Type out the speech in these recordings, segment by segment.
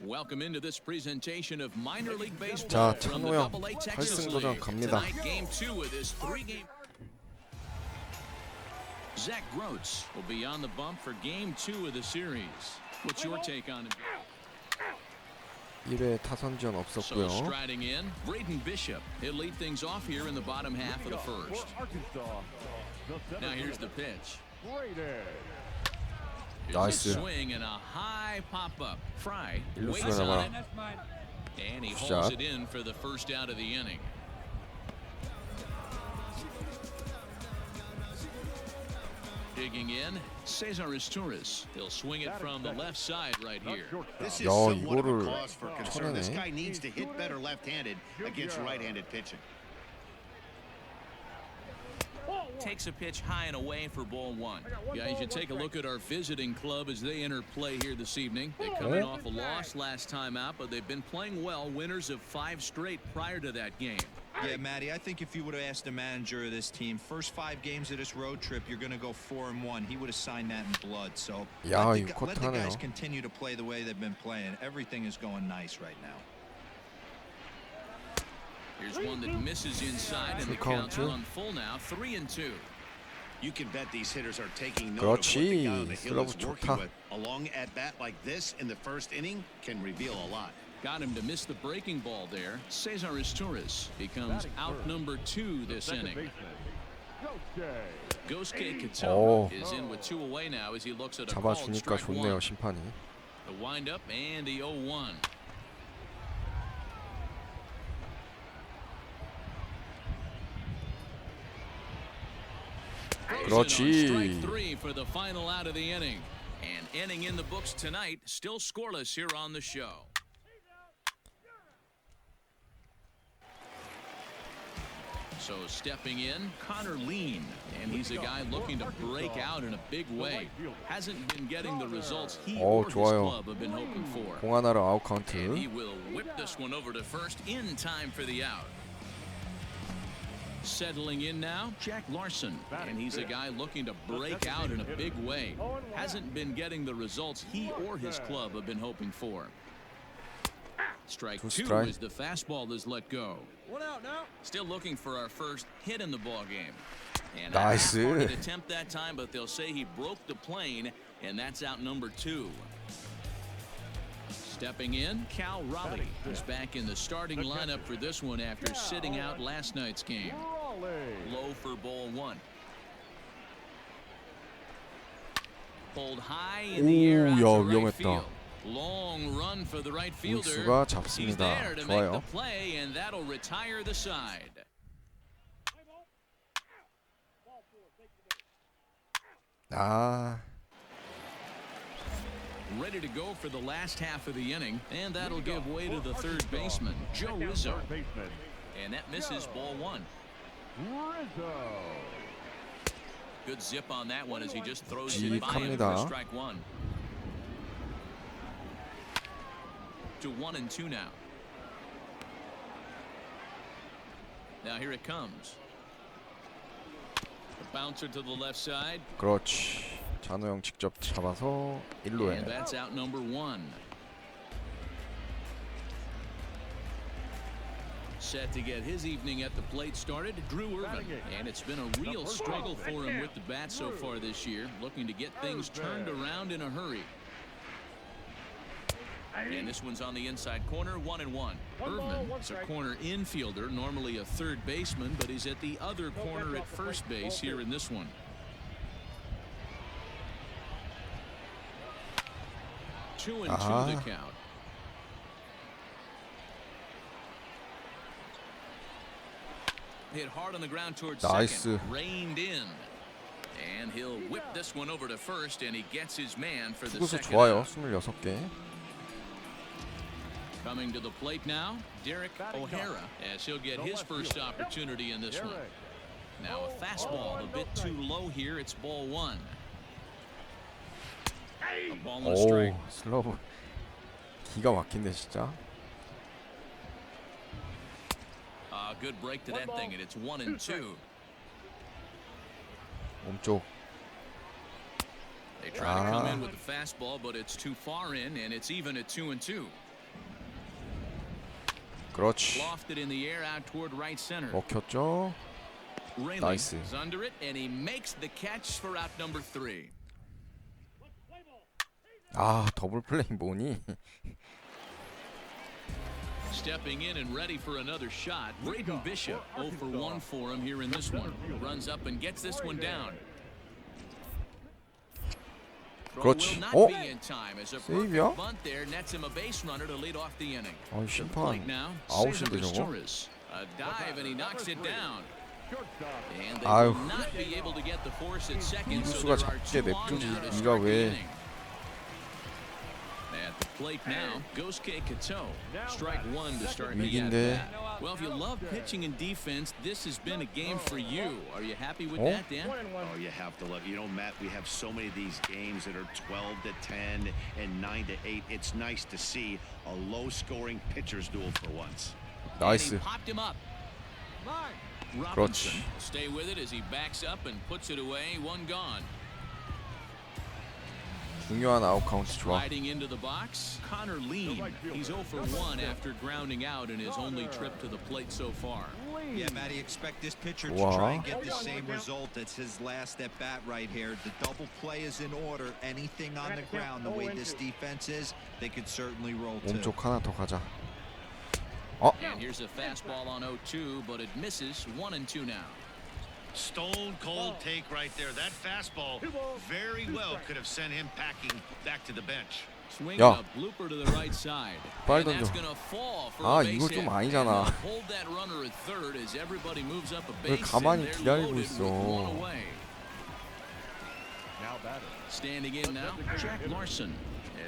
Welcome into this presentation of minor league baseball 자, from the 찬우 형 AA Texas 결승도전 League. 갑니다. Tonight, game 2 of this 3-game. Zach Rtts will be on the bump for game 2 of the series. What's your take on it? 1회 타선 지원 So 없었고요. striding in, Braden Bishop. He'll lead things off here in the bottom half of the first. Now here's the pitch. Here's a 나이스. swing and a high pop-up. Fry 일루수가 waits on 나와라. it, and he 굿샷. hauls it in for the first out of the inning. Digging in, Rtts. He'll swing it from the left side right here. This is 야, somewhat of a 이거를 cause for concern. This 쳐내네. guy needs to hit better left-handed against right-handed pitching. Takes a pitch high and away for ball one. Guys, you take a look at our visiting club as they enter play here this evening. They're coming off a loss last time out, but they've been playing well, winners of 5 straight prior to that game. Yeah, Matty, I think if you would have asked the manager of this team, first 5 games of this road trip, you're going to go 4-1. He would have signed that in blood. So 야, let 이거 the guys 컷하네요. continue to play the way they've been playing. Everything is going nice right now. Here's one that misses inside, and the count's run full now, 3-2. You can bet these hitters are taking note of what the 그렇지. guy on the hill is 슬러브 working 좋다. with. A long at-bat like this in the first inning can reveal a lot. Got him to miss the breaking ball there. Rtts becomes out number 2 this inning. Gosuke Katoa is in with 2 away now as he looks at a called 잡아주니까 strike 좋네요, 1. 심판이. The windup and the 0-1. 그렇지. Strike 3 for the final out of the inning. And inning in the books tonight, still scoreless here on the show. So stepping in, Connor Lean, and he's a guy looking to break out in a big way. Hasn't been getting the results he or his 좋아요. club have been hoping for. 공 하나로 아웃 카운트. And he will whip this one over to first in time for the out. Settling in now, Jack Larson, and he's a guy looking to break out in a big way. Hasn't been getting the results he or his club have been hoping for. Strike 2 strike. as the fastball is let go. Still looking for our first hit in the ball game. And a Nice. half-hearted attempt that time, but they'll say he broke the plane, and that's out number 2. Stepping in, Cal Raleigh is back in the starting lineup for this one after sitting out last night's game. Low for ball 1. Pulled high in the air out 야, to right 위험했다. field. Long run for the right fielder. 우익수가 He's 잡습니다. there to make the 좋아요. play, and that'll retire the side. 아, Ready to go for the last half of the inning, and that'll give way to the third baseman, Joe Rizzo. And that misses ball 1. Good zip on that one as he just throws it by him for 지익합니다. strike 1. To 1-2 now. Now here it comes. The bouncer to the left side. 그렇지. 찬우 형 직접 잡아서 And 1루에. that's out number 1. Set to get his evening at the plate started, Drew Irvin. And it's been a real struggle for him with the bat so far this year, looking to get things turned around in a hurry. And this one's on the inside corner, 1-1. Irvin is a corner infielder, normally a third baseman, but he's at the other corner at first base here in this one. 2-2 the count. Hit hard on the ground towards 나이스. second. Reined in. And he'll whip this one over to first, and he gets his man for the 투구수 second 좋아요. out. 26개. Coming to the plate now, Derek O'Hara, as he'll get his first opportunity in this one. Now a fastball a bit too low here. It's ball 1. A ball and a strike. 오, 슬러브. 기가 막힌데 진짜. Good break to that thing, and it's 1-2. 몸쪽. They try to come in with the fastball, but it's too far in, and it's even at 2-2. 그렇지. Lofted in the air out toward right center. 먹혔죠? Rayleigh 나이스. is under it, and he makes the catch for out number 3. 아, 더블 플레이 뭐니? Stepping in and ready for another shot. Braden Bishop 0 for 1 for him here in this one. Runs up and gets this one down. Throw 그렇지. will not 어? be in time as a 세이브야? perfect bunt there nets him a base runner to lead off the inning. 아이, To the 심판 plate now, 아웃인데 Cesar 저거? Izturis. A dive and he knocks it down. And they 아유. will not be able to get the force at second, so 이루수가 there are 작게 2 on 냅두지. now to 네가 start the 왜? inning. At the plate now, Gosuke Kato. Strike 1 to start the 위기인데. at-bat. Well, if you love pitching and defense, this has been a game for you. Are you happy with 어? that, Dan? Oh, you have to love. You know, Matt, we have so many of these games that are 12 to 10 and 9 to 8. It's nice to see a low-scoring pitcher's duel for once. And he 나이스. popped him up. 그렇지. Robinson will stay with it as he backs up and puts it away. 1 gone. 중요한 아웃 카운트 좋아. Sliding into the box, Connor Lean. He's 0 for 1 after grounding out in his only trip to the plate so far. Yeah, Matty, expect this pitcher to Wow. try and get the same result. That's his last at bat right here. The double play is in order. Anything on the ground, the way this defense is, they could certainly roll too. 몸쪽 하나 더 가자. And here's a fastball on 0-2, but it misses. 1-2 now. Stone cold take right there. That fastball very well could have sent him packing back to the bench. Swinging 야. a blooper to the right side. 빨리 And that's 던져. gonna fall for 아, a base 이거 hit. 좀 아니잖아. And they'll hold that runner at third as everybody moves up a 왜 base. 가만히 and they're 기다리고 loaded 있어. with 1 away. Standing in now, Jack Larson,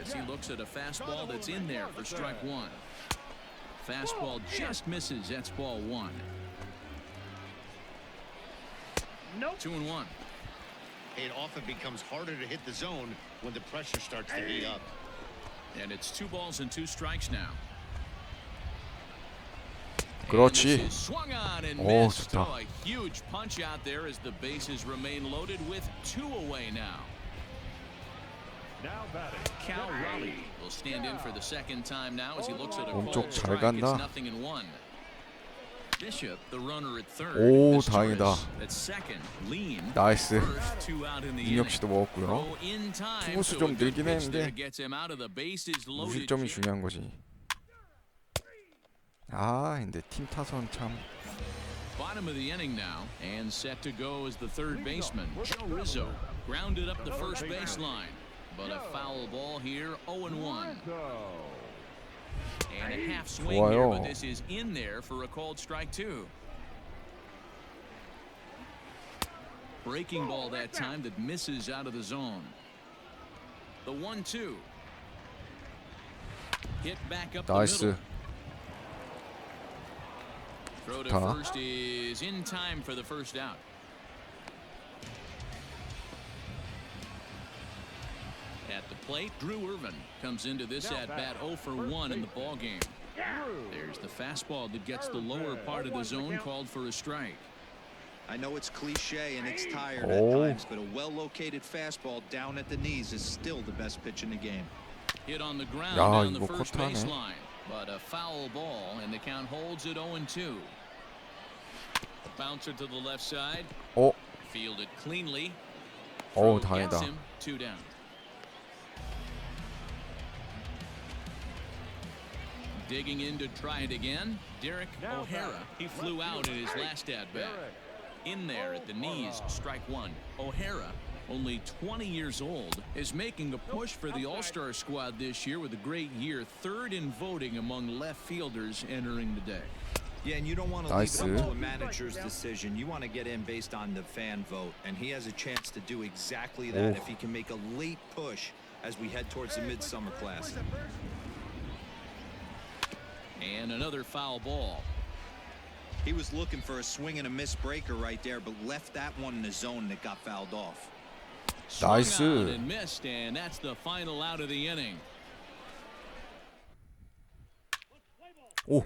as he looks at a fastball that's in there for strike 1. Fastball just misses. That's ball 1. 2-1. It often becomes harder to hit the zone when the pressure starts to heat up. And it's 2 balls and 2 strikes now. 그렇지. And this is swung on and 오, missed. 좋다. Oh, a huge punch out there as the bases remain loaded with 2 away now. Cal Raleigh will stand in for the second time now as he looks at a 몸쪽 called 잘 strike. 간다. It's 0-1. Bishop, the runner at third. 오, Izturis 다행이다. at second. Lean. 나이스. First, 2 out in the 민혁 inning. 씨도 먹었고요. Throw in time, 투구수 so 좀 a good 늘긴 pitch there 했는데 gets him out of the bases loaded. 무실점이 중요한 거지. 아, 근데 팀 타선 참. Bottom of the inning now, and set to go is the third baseman, Joe Rizzo. Grounded up the first baseline, but a foul ball here, 0-1. And a half swing here, 좋아요. but this is in there for a called strike 2. Breaking ball that time that misses out of the zone. The 1-2. Hit back up the 나이스. middle. Throw to 좋다. first is in time for the first out. At the plate, Drew Irvin comes into this at-bat 0 for 1 in the ballgame. There's the fastball that gets the lower part of the zone called for a strike. I know it's cliche and it's tired Oh. at times, but a well-located fastball down at the knees is still the best pitch in the game. Hit on the ground 야, down the 이거 first 커트하네. baseline. But a foul ball, and the count holds at 0-2. A bouncer to the left side. 어, Fielded cleanly. 어우, Throw gets 다행이다. him 2 down. Digging in to try it again, Derek O'Hara. He flew out in his last at-bat. In there at the knees, strike 1. O'Hara, only 20 years old, is making a push for the All-Star squad this year with a great year, third in voting among left fielders entering the day. Yeah, and you don't want to leave it up 나이스. to a manager's decision. You want to get in based on the fan vote, and he has a chance to do exactly that 오. if he can make a late push as we head towards the Midsummer Classic. And another foul ball. He was looking for a swing and a miss breaker right there, but left that one in the zone that got fouled off. Swung 나이스. on and missed, and that's the final out of the inning. 오,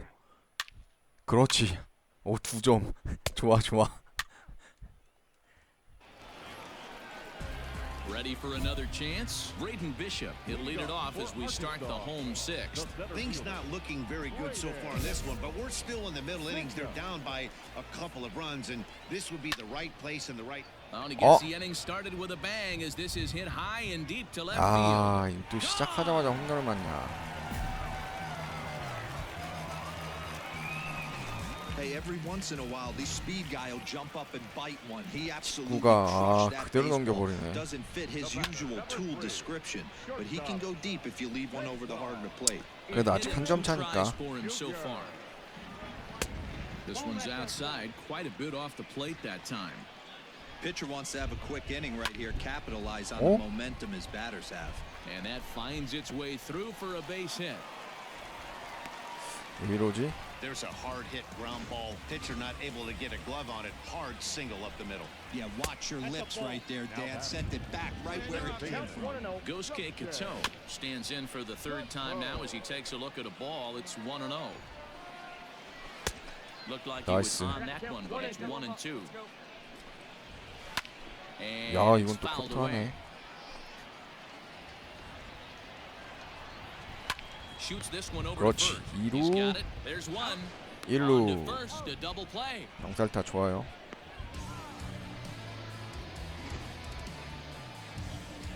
그렇지. 오, 2점. 좋아, 좋아. Ready for another chance? Braden Bishop, he'll lead it off as we start the home sixth. Things not looking very good so far in this one, but we're still in the middle innings. They're down by a couple of runs, and this would be the right place and the right. Oh, and he gets the inning started with a bang as this is hit high and deep to left 아, field. 또 시작하자마자 홈런을 맞냐. Hey, every once in a while, these speed guy will jump up and bite one. He absolutely 구가 crushed that 그대로 baseball. 넘겨버리네. Doesn't fit his usual tool description, but he can go deep if you leave one over the heart of the plate. 그래도 아직 한 점 차니까. This one's outside, quite a bit off the plate that time. Pitcher wants to have a quick inning right here, capitalize on the momentum his batters have. And that finds its way through for a base hit. 왜 이러지? There's a hard hit ground ball. Pitcher not able to get a glove on it. Hard single up the middle. Yeah, watch your lips right there, Dad. Sent it back right where it came from. Gosuke Kato stands in for the third time now as he takes a look at a ball. It's 1-0. Looked like he was on that one, but it's 1-2. And 야, it's 이건 또 fouled away. 커트하네. Shoots this one over 그렇지. to first. 2루. He's got it. There's one. 1루. On to first, a double play. 명살타 좋아요.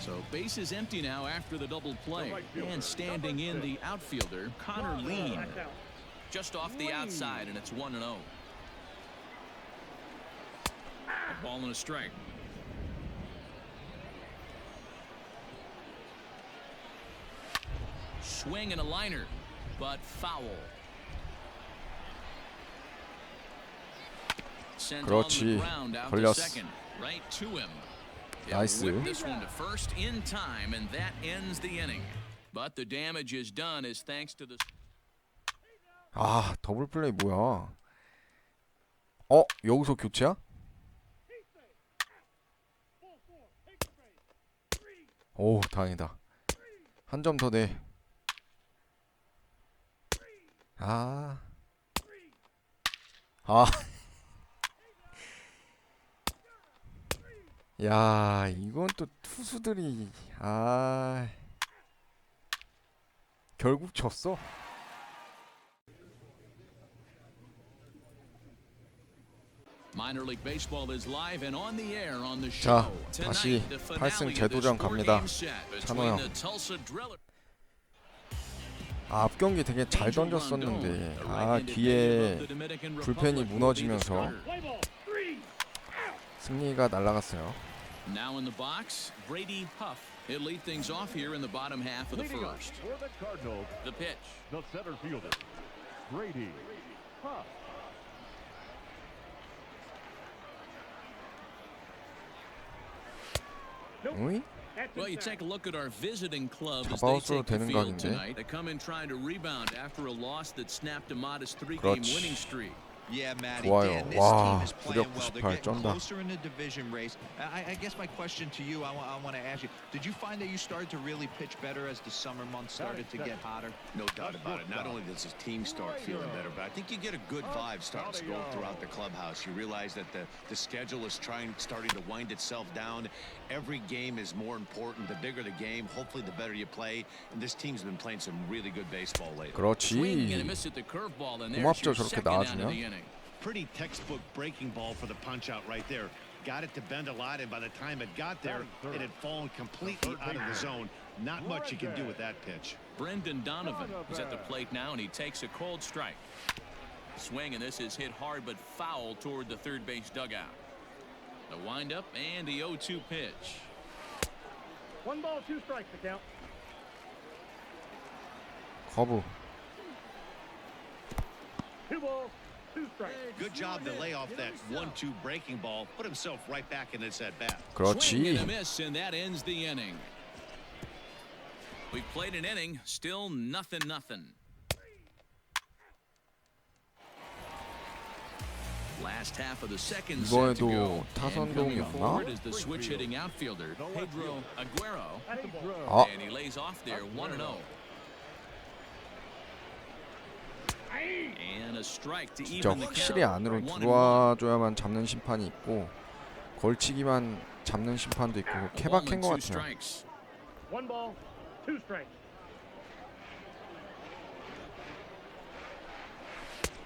So base is empty now after the double play. And standing in the outfielder, Connor Lean. Just off the outside, and it's 1-0. A ball and a strike. Swing and a liner, but foul. Sent on the ground out to second, right to him. 나이스. Whip this one to first in time, and that ends the inning. But the damage is done as thanks to the. 아, 더블 플레이 뭐야? 여기서 교체야? 오, 다행이다. 한 점 더 내. 아. 야, 이건 또 투수들이 결국 졌어. Minor League Baseball is live and on the air on the 자, show. 다시 Tonight, the 8승 finale of 재도전 this 갑니다. four-game set 찬호 between 형. the Tulsa Drillers. 앞 경기 되게 잘 던졌었는데 뒤에 불펜이 무너지면서 승리가 날아갔어요. Now in the box, Brady Huff. He'll lead things off here in the bottom half of the first. The pitch. The center fielder, Brady Huff. 응? Well, you take a look at our visiting club as they 잡아왔어도 take the 되는 field 각인데. tonight. They come in trying to rebound after a loss that snapped a modest three-game 그렇지. winning streak. Yeah, Matty, 좋아요. Dan, this 와, team is playing well. They're 998 getting 쩐다. closer in the division race. I guess my question to you, I want to ask you, did you find that you started to really pitch better as the summer months started to get hotter? No doubt about it. Not only does his team start feeling better, but I think you get a good vibe starting to go throughout the clubhouse. You realize that the schedule is starting to wind itself down. Every game is more important. The bigger the game, hopefully the better you play. And this team's been playing some really good baseball lately. Swing and a 그렇지. miss at the curveball, and there's 고맙죠, your 저렇게 second out of 나와주면. the inning. Pretty textbook breaking ball for the punch out right there. Got it to bend a lot, and by the time it got there, it had fallen completely out of the zone. Not much you can do with that pitch. Brendan Donovan is at the plate now, and he takes a cold strike. Swing, and this is hit hard but foul toward the third base dugout. The windup and the 0-2 pitch. 1 ball, 2 strikes to count. 커브. 2 balls, 2 strikes. Good job to lay off that 1-2 breaking ball. Put himself right back in his at bat. Swing and a 그렇지. miss, and that ends the inning. We've played an inning, still nothing. Last half of the second set to go. 이번에도 And coming 타선동이었나? forward is the switch hitting outfielder Pedro Aguero, 아, and he lays off there 1-0. And a strike to 진짜 even the 확실히 count. 안으로 1-1. 들어와줘야만 잡는 심판이 있고 걸치기만 잡는 심판도 있고 케바케인 것 같아요. One ball, two strikes.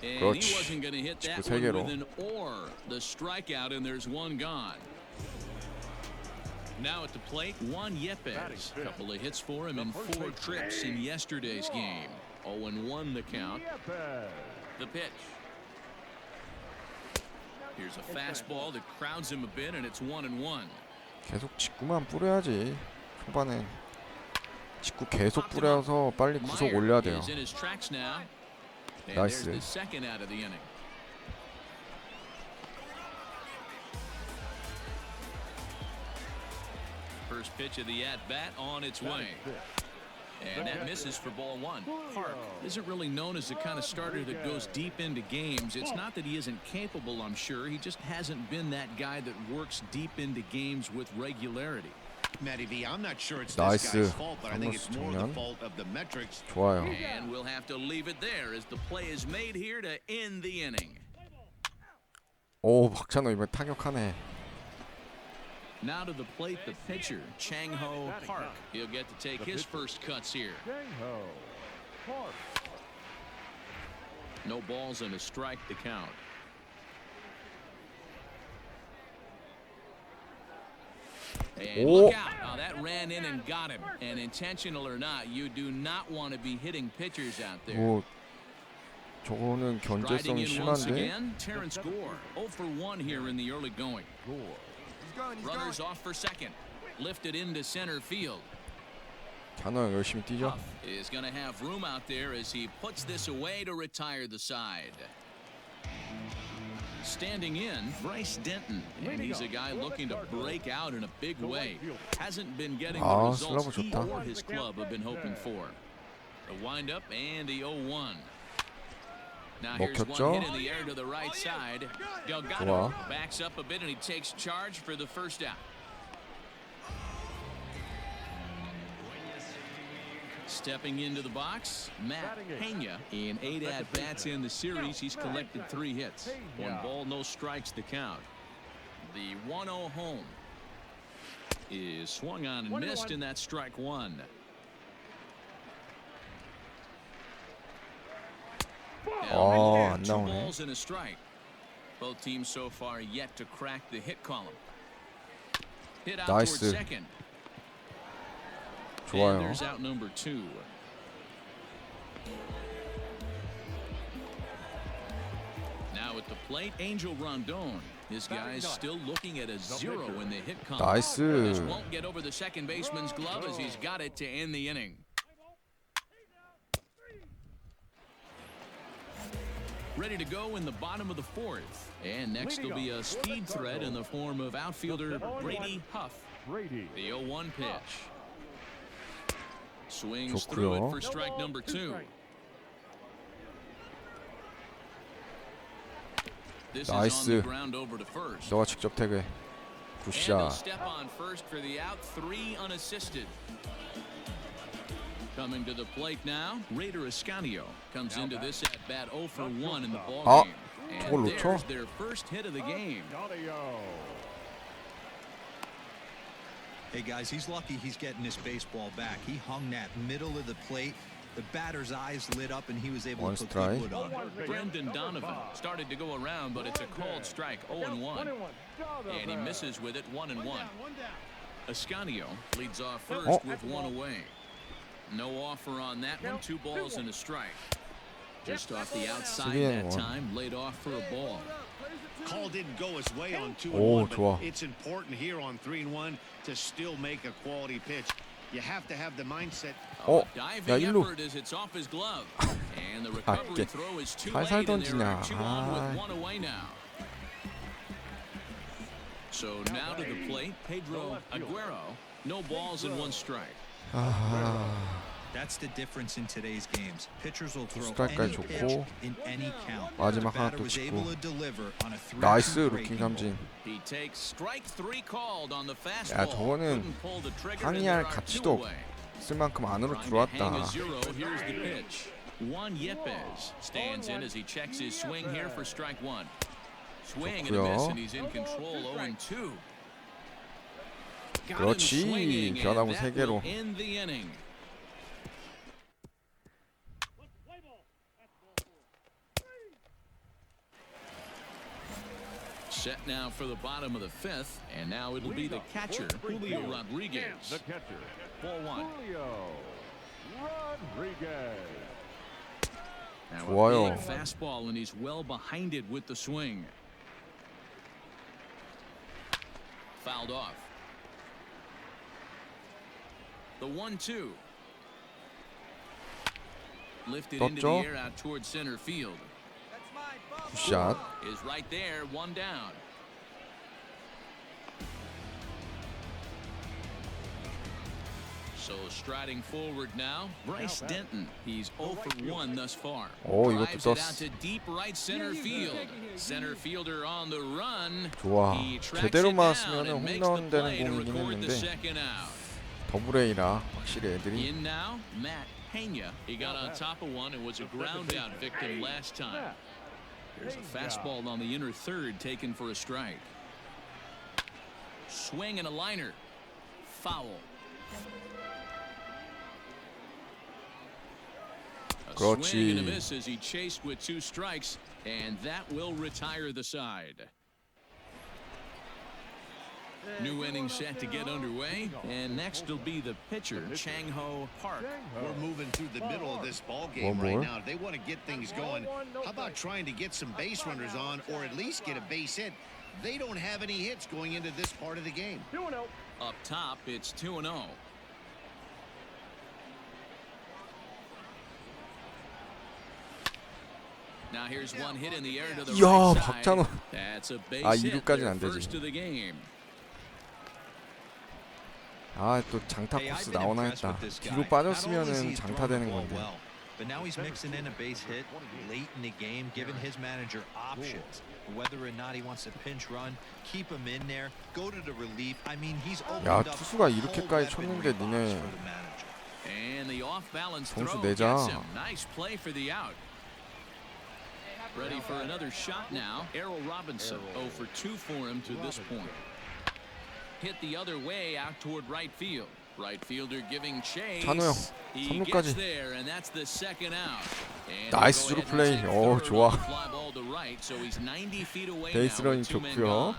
And 그렇지. he wasn't going to hit that 직구 세 one 개로. with an or. The strikeout, and there's one gone. Now at the plate, Juan Yepes. A couple of hits for him in 4 trips in yesterday's game. 0-1 the count. The pitch. Here's a fastball that crowds him a bit, and it's 1-1. 계속 직구만 뿌려야지. 초반에 직구 계속 뿌려서 빨리 구속 올려야 돼요. Is in his tracks now. And 나이스. there's the second out of the inning. First pitch of the at-bat on its way. And that misses for ball 1. Park isn't really known as the kind of starter that goes deep into games. It's not that he isn't capable, I'm sure. He just hasn't been that guy that works deep into games with regularity. Matty V, I'm not sure it's 나이스. this guy's fault, but I think it's more the 정면. fault of the metrics. 좋아요. And we'll have to leave it there as the play is made here to end the inning. 오, 박찬호 이번 타격하네. Now to the plate, the pitcher, Chang-Ho Park. He'll get to take his first cuts here. Chang-Ho Park. No balls and a strike to count. And look out. Oh, that ran in and got him. And intentional or not, you do not want to be hitting pitchers out there. 뭐 저거는 Riding 견제성이 in once 심한데. again, Terrence Gore. 0 for 1 here in the early going. Gore. Runners off for second. Lifted into center field. 찬호 열심히 뛰죠. Is going to have room out there as he puts this away to retire the side. Standing in, Bryce Denton, and he's a guy looking to break out in a big way. Hasn't been getting the results 슬라브 he 좋다. or his club have been hoping for. The windup and the 0-1. Now here's 먹혔죠? one hit in the air to the right side. Delgado 좋아. backs up a bit and he takes charge for the first out. Stepping into the box, Matt Pena. In 8 at-bats in the series, he's collected 3 hits. 1 ball, no strikes to count. The 1-0 home is swung on and missed, and that's strike 1. 안 2 나오네. balls and a strike. Both teams so far yet to crack the hit column. Hit out 나이스. towards second. And 좋아요. there's out number 2. Now at the plate, Angel Rondon. This guy's still looking at a 0 in the hit column. This 나이스. won't get over the second baseman's glove as he's got it to end the inning. Ready to go in the bottom of the 4th. And next will be a speed threat in the form of outfielder Brady Huff. Brady. The 0-1 pitch. Swings through it for strike number 2. This is on 나이스. the ground over to first. 너가 직접 태그해. And he'll 굿샷. step on first for the out, 3 unassisted. Coming to the plate now, Raider Escanio comes into this at bat 0 for 1 in the ball 아, game. 저걸 And 놓쳐? there's their first hit of the game. Hey guys, he's lucky he's getting this baseball back. He hung that middle of the plate. The batter's eyes lit up and he was able One to put strike. good wood on it. Brendan Donovan started to go around, but it's a called strike, 0-1. And he misses with it, 1-1. Escanio leads off first with 1 away. No offer on that one, 2 balls and a strike. Just off the outside that time, laid off for a ball. Call didn't go his way on 2-1, 오, but 좋아. it's important here on 3-1 to still make a quality pitch. You have to have the mindset. 야, Diving 일루. effort as it's off his glove. And the recovery 이게 throw is too 살살 late, and there 던지냐. are 2 on with 아. 1 away now. So now to the plate, Pedro Aguero. No balls and 1 strike. That's the difference in today's games. Pitchers will throw 스트라이크까지 any pitch 좋고 in any count. 마지막 The 하나 batter 또 was 찍고. able to deliver on a 3-2 나이스 breaking 루킹 ball. 삼진. He takes strike 3 called on the fastball. 야, 저거는 Couldn't pull the trigger, and 항의할 there are 2 가치도 away. 쓸 만큼 안으로 Trying to hang a 들어왔다. 0. Here's the pitch. Juan Yepes stands in as he checks his swing here for strike 1. Swing and a miss, and he's in control. 0-2. Got him 그렇지. swinging, and 변화구 that 3개로. will end the inning. Set now for the bottom of the fifth, and now it'll be the catcher, Julio Rodriguez. The catcher, Ball one. Julio Rodriguez. Now 좋아요. a big fastball, and he's well behind it with the swing. Fouled off. The 1-2. Lifted into the 떴죠? air out towards center field. 굿샷. Is right there, one down. So striding forward now, Bryce Denton. He's 0 for 1 thus far. 오, 이것도 Drives it 떴어. out to deep right center field. Center fielder on the run. 좋아. He tracks 제대로 it down 맞았으면 and makes 홈런 the 되는 play to 공이긴 record the 했는데 second out. 더블A라 확실히 애들이. In now, Matt Pena. He got on top of one and was a ground out victim last time. There's a fastball on the inner third taken for a strike. Swing and a liner. Foul. A 그렇지. swing and a miss as he chased with 2 strikes, and that will retire the side. New inning set to get underway, and next will be the pitcher, Chang-Ho Park. We're moving through the middle of this ball game One right more. now. If they want to get things going, how about trying to get some base runners on, or at least get a base hit? They don't have any hits going into this part of the game. Up top, it's 2-0. Now here's one hit in the air to the 야, right side. 박찬호. That's a base 아, hit. 이루까지는 Their 안 되지. first of the game. 아, 또 장타 코스 나오나 했다. 뒤로 빠졌으면은 장타 되는 건데. But now he's mixing in a base hit late in the game, giving his manager options. Whether or not he wants a pinch run, keep him in there, go to the relief. I mean, he's opened 야, up 투수가 a 이렇게까지 whole 쳤는데 weaponry box 니네 for the manager. And the off-balance 점수 throw 내자. gets him. Nice play for the out. Ready for another shot now. Errol Robinson 0 for 2 for him to this point. Hit the other way out toward right field. Right fielder giving chase. 찬호 형, He 3루까지. gets there, and that's the second out. And 나이스 he'll 주루 go ahead and 플레이. take 오, third 좋아. on the fly ball to right, so he's 90 feet away 베이스 now 러닝 with 2 men 좋고요. gone.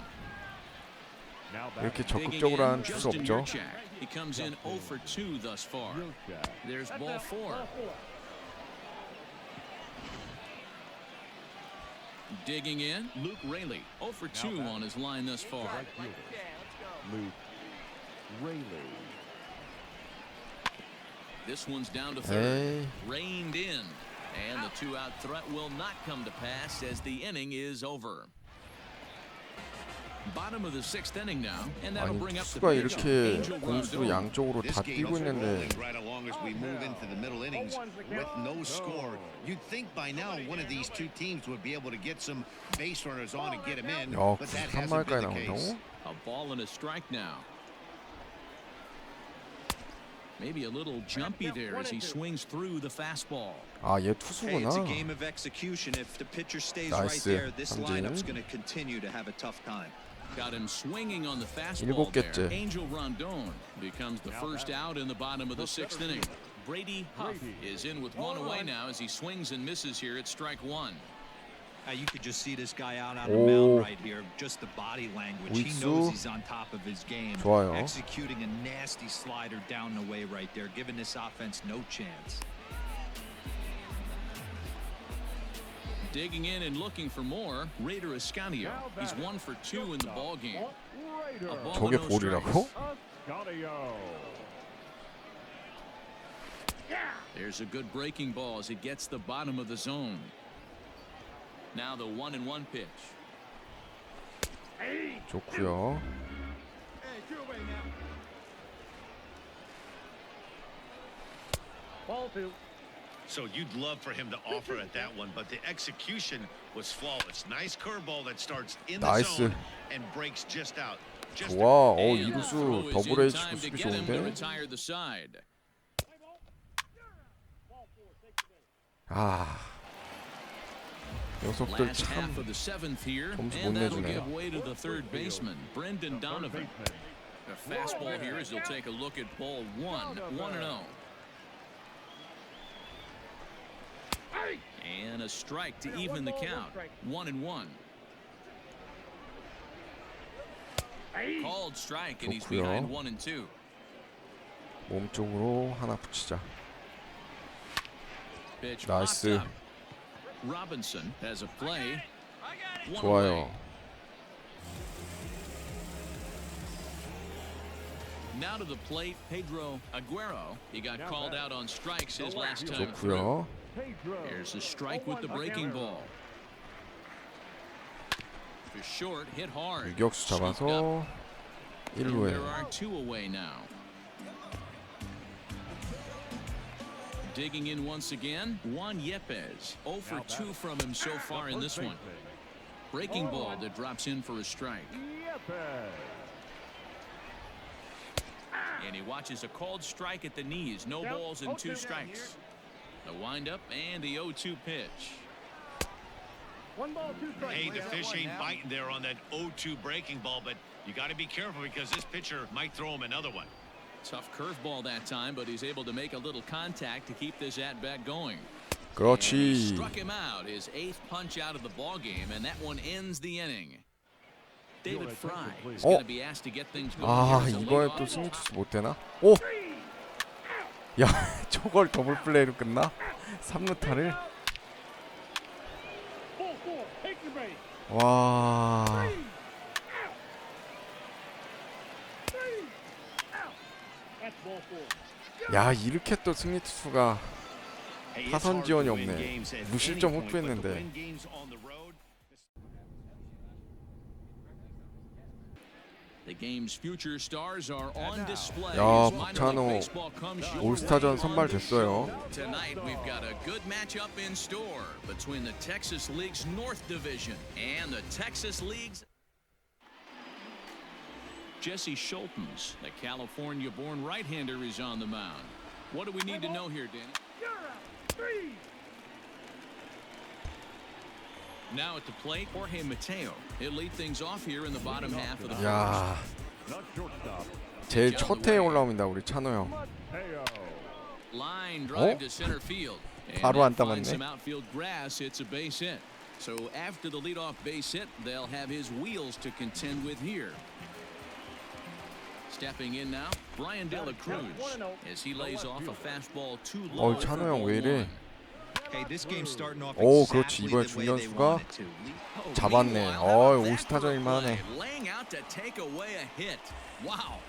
Now 이렇게 back. 적극적으로 하는 투수 Justin 없죠. Yurchak. He comes in 0 for 2 thus far. There's ball 4. Digging in, Luke Raley, 0 for 2 on his line thus far. Luke Raley. This one's down to third. 에이, Reined in, and the 2-out threat will not come to pass as the inning is over. Bottom of the 6th inning now, and that'll 아니 bring up the 투수가 pitcher, 이렇게 Angel 공수로 Rondon. 양쪽으로 This 다 game 뛰고 is 있는데 rolling right along as we move into the middle innings with no score. You'd think by now one of these two teams would be able to get some base runners on and get them in, 야, but that hasn't been 93마일까지 the case. 나온다고? A ball and a strike now. Maybe a little jumpy there as he swings through the fastball. 아, 얘 Hey, 투수구나. it's a game of execution. If the pitcher stays right 나이스. there, this 삼진. lineup's going to continue to have a tough time. Got him swinging on the fastball 7개째. there. Angel Rondon becomes the first out in the bottom of the 6th inning. Brady Huff is in with 1 away now as he swings and misses here at strike 1. You could just see this guy out on the 오. mound right here. Just the body language. He 우익수. knows he's on top of his game. 좋아요. Executing a nasty slider down the way right there, giving this offense no chance. Digging in and looking for more, Raider Escanio. He's 1 for 2 in the ball game. A ball 저게 and no strikes. 볼이라고? Escanio. There's a good breaking ball as it gets the bottom of the zone. Now the 1-1 pitch. 좋고요. So you'd love for him to offer at that one, but the execution was flawless. Nice curveball that starts in the 나이스. zone and breaks just out. Just 좋아. And the 이루수 throw is 더블 in A time 치고 to 수비 get him to 좋은데. retire the side. 아, 녀석들 Last half 참 of the 7th here, 점수 못 and that'll 내주네. give way to the third baseman, Brendan Donovan. A fastball here as he'll take a look at ball 1, 1-0. And a strike to even the count. 1-1. Called strike, and he's behind 1-2. 몸쪽으로 하나 붙이자. Pitch 나이스. popped up. Robinson has a play. 좋아요. Now to the plate, Pedro Aguero. He got called out on strikes his last time 좋고요. through. Here's a strike with the breaking ball. For short, hit hard. 유격수 잡아서 There 1루에. are 2 away now. Digging in once again, Juan Yepes. 0 for 2 from him so far in this one. Breaking ball that drops in for a strike. And he watches a called strike at the knees. No balls and 2 strikes. The windup and the 0-2 pitch. 1 ball, 2 strikes. Hey, the fish ain't biting there on that 0-2 breaking ball, but you got to be careful because this pitcher might throw him another one. Tough curveball that time, but he's able to make a little contact to keep this at-bat going. And he 그렇지. struck him out, his 8th punch out of the ball game, and that one ends the inning. David Fry is going to be asked to get things going. 아, here as a 이거에 leadoff. 또 승리 투수 못 되나? 오! 야, 저걸 더블 플레이로 끝나? 3루타를? 와. 야, 이렇게 또 승리 투수가 타선 지원이 없네. 무실점 호투했는데. The game's future stars are on display. 야, as minor league 박찬호 baseball comes your 올스타전 way on 선발 the 됐어요. show. Tonight we've got a good matchup in store between the Texas League's North Division and the Texas League's Jesse Schultens, the California-born right-hander, is on the mound. What do we need to know here, Danny? Now at the plate, Jorge Mateo. He'll lead things off here in the bottom half of the first. 야, 제일 첫 해에 올라옵니다, 우리 찬호 형. Line drive to center field. And 바로 안 that finds 따봤네. some outfield grass. It's a base hit. So after the leadoff base hit, they'll have his wheels to contend with here. Stepping in now, Brian De La Cruz as he lays off a fastball too low. 찬호 형 왜 이래? Hey, this game's starting off 오, 그렇지. exactly 이번에 the way they 중견수가 want it to. 잡았네. 올스타전일만 하네. Laying out to take away a hit. Wow.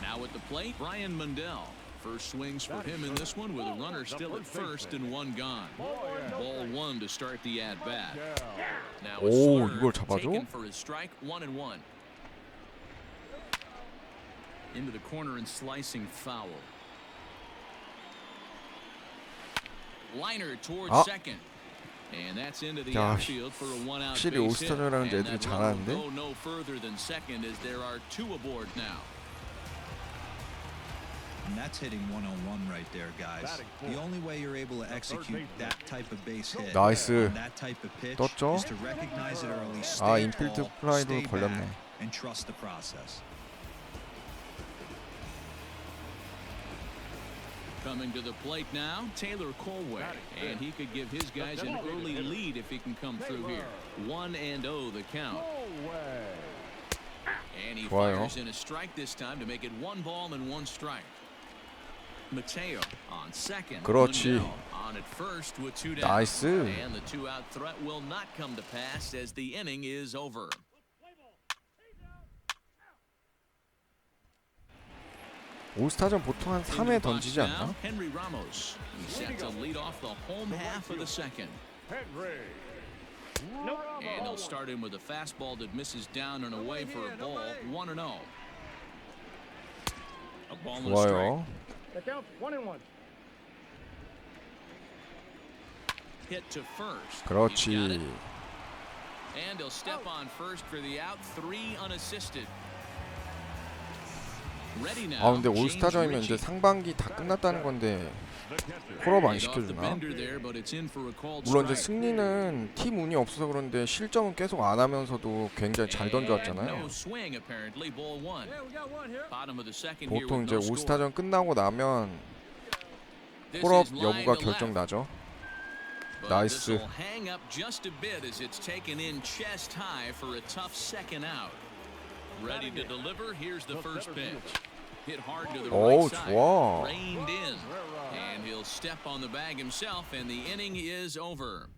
Now at the plate, Brian Mundell. First swings for him in this one with a runner still at first and 1 gone. Ball 1 to start the at-bat. Now a 오, swerve 이걸 잡아줘? taken for his strike, 1-1. Into the corner and slicing foul. Liner towards second. And that's into the 야, outfield for a 1-out base 확실히 hit. 올스타전이라는 And 애들이 that runner will 잘하는데? go no further than second as there are 2 aboard now. And that's hitting 101 right there, guys. The only way you're able to execute that type of base hit 나이스. on that type of pitch 떴죠? is to recognize it early, 아, stay 인필드 tall, 플라이도 stay 걸렸네. back, and trust the process. Coming to the plate now, Taylor Colway, and he could give his guys an early lead if he can come through here. 1-0 the count. And he 좋아요. fires in a strike this time to make it 1 ball and 1 strike. Mateo on second. 그렇지. Mundell on at first with 2 down. 나이스. And the 2-out threat will not come to pass as the inning is over. 올스타전 보통 한 3회 던지지 않나? Now, Henry Ramos. He's set to lead off the home half of the second. And they'll start him with a fastball that misses down and away for a ball. 1-0. A ball and a strike. 좋아요. The count 1-1. Hit to first. 그렇지. He's got it. And he'll step on first for the out. 3 unassisted. Ready now. 아, 근데 James 올스타전이면 이제 Ritchie. 상반기 다 끝났다는 건데 콜업 안 Laid off the 시켜주나? bender there, but it's in for a called 물론 이제 strike. 승리는 팀 운이 없어서 그런데 실점은 계속 안 하면서도 굉장히 잘 And no 던져왔잖아요. swing apparently. Ball one. Bottom of the second here 보통 with 이제 no score. 올스타전 끝나고 나면 This 콜업 is line 여부가 to 결정 left. 나죠. But 나이스. this'll hang up just a bit as it's taken in chest high for a tough second out. Ready to deliver. Here's the first pitch. Hit hard to the right 오, side. 좋아. Reined in. And he'll step on the bag himself and the inning is over.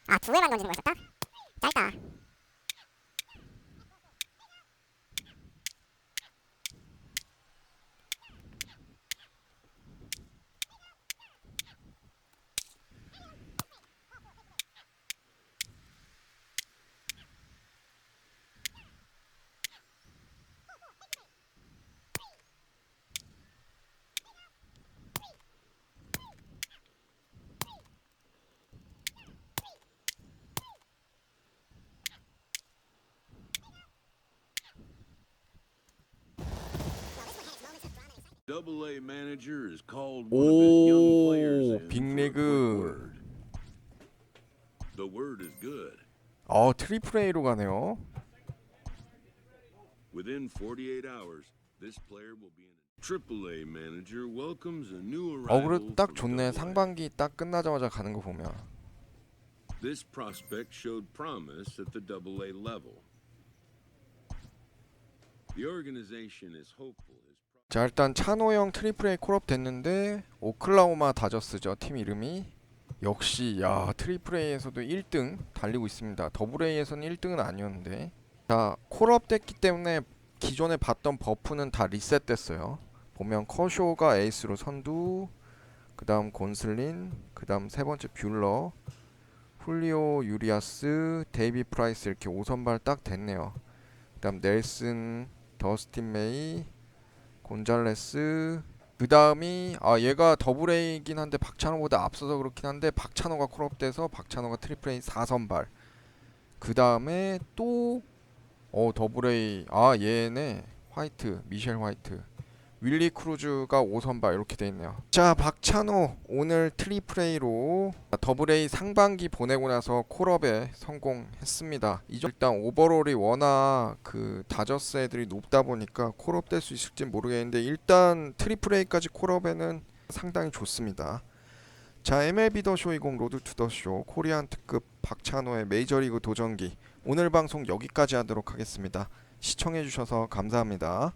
아, 두 회만 던지는 거였었다? 짧다. Double-A manager is called one of his young players 오, in for a quick 빅리그. word. The word is good. 트리플 A로 가네요. Within 48 hours, this player will be in a Triple-A manager welcomes a new 그래도 arrival 딱 from 좋네. Double-A. 상반기 딱 끝나자마자 가는 거 보면. This prospect showed promise at the Double-A level. The organization is hopeful. 자, 일단 찬호 형 트리플 A 콜업 됐는데 오클라호마 다저스죠. 팀 이름이. 역시 야, 트리플 A에서도 1등 달리고 있습니다. 더블 A에서는 1등은 아니었는데. 자, 콜업 됐기 때문에 기존에 봤던 버프는 다 리셋됐어요. 보면 커쇼가 에이스로 선두, 그다음 곤슬린, 그다음 세 번째 뷰러, 훌리오 유리아스, 데이비 프라이스 이렇게 5선발 딱 됐네요. 그다음 넬슨, 더스틴 메이, 곤잘레스, 그 다음이 얘가 더블 A이긴 한데 박찬호보다 앞서서 그렇긴 한데 박찬호가 콜업돼서 박찬호가 트리플 A 4선발. 그 다음에 또 더블 A 얘네 화이트, 미셸 화이트, 윌리 크루즈가 5선발 이렇게 돼 있네요. 자, 박찬호 오늘 트리플 A로 더블 A 상반기 보내고 나서 콜업에 성공했습니다. 일단 오버롤이 워낙 그 다저스 애들이 높다 보니까 콜업 될 수 있을지 모르겠는데 일단 트리플 A까지 콜업에는 상당히 좋습니다. 자, MLB 더쇼 20 로드 투 더쇼 코리안 특급 박찬호의 메이저리그 도전기 오늘 방송 여기까지 하도록 하겠습니다. 시청해주셔서 감사합니다.